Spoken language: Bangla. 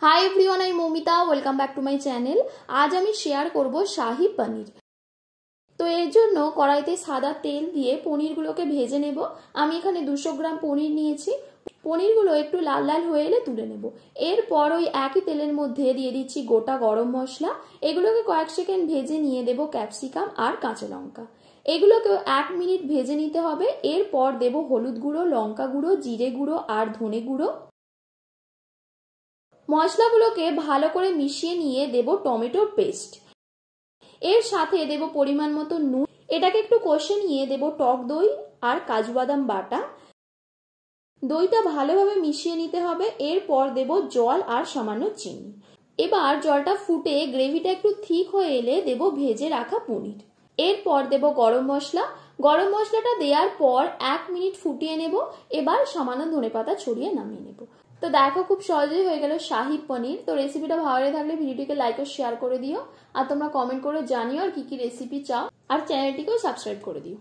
High everyone, I Moumita. Welcome back to my channel. आज আমি শেয়ার করব শাহী পনির। তো এর জন্য কড়াইতে সাদা তেল দিয়ে পনিরগুলোকে ভেজে নেব। আমি এখানে 200 গ্রাম পনির নিয়েছি। পনিরগুলো একটু লাল লাল হয়ে এলে তুলে নেব। এরপর ওই একই তেলের মধ্যে দিয়ে দিচ্ছি গোটা গরম মশলা। এগুলোকে কয়েক সেকেন্ড ভেজে নিয়ে দেব ক্যাপসিকাম আর কাঁচা লঙ্কা। এগুলোকেও 1 মিনিট ভেজে নিতে হবে। এরপর দেব হলুদ গুঁড়ো, লঙ্কা গুঁড়ো, জিরে গুঁড়ো আর ধনে গুঁড়ো। মশলাগুলোকে ভালো করে মিশিয়ে নিয়ে দেব টমেটোর পেস্ট। এর সাথে দেব পরিমাণ মতো নুন। এটাকে একটু কষে নিয়ে দেব টক দই আর কাজু বাদাম বাটা। দইটা ভালোভাবে মিশিয়ে নিতে হবে। এরপর দেব জল আর সামান্য চিনি। এবার জলটা ফুটে গ্রেভিটা একটু ঠিক হয়ে এলে দেব ভেজে রাখা পনির। এরপর দেব গরম মশলা। গরম মশলাটা দেওয়ার পর 1 মিনিট ফুটিয়ে নেব। এবার সামান্য ধনেপাতা ছড়িয়ে নামিয়ে নেব। তো দেখো, খুব সহজেই হয়ে গেল শাহী পনির। তো রেসিপিটা ভালো লেগে থাকলে ভিডিওটিকে লাইক ও শেয়ার করে দিও। আর তোমরা কমেন্ট করে জানিও আর কি কি রেসিপি চাও। আর চ্যানেলটিকেও সাবস্ক্রাইব করে দিও।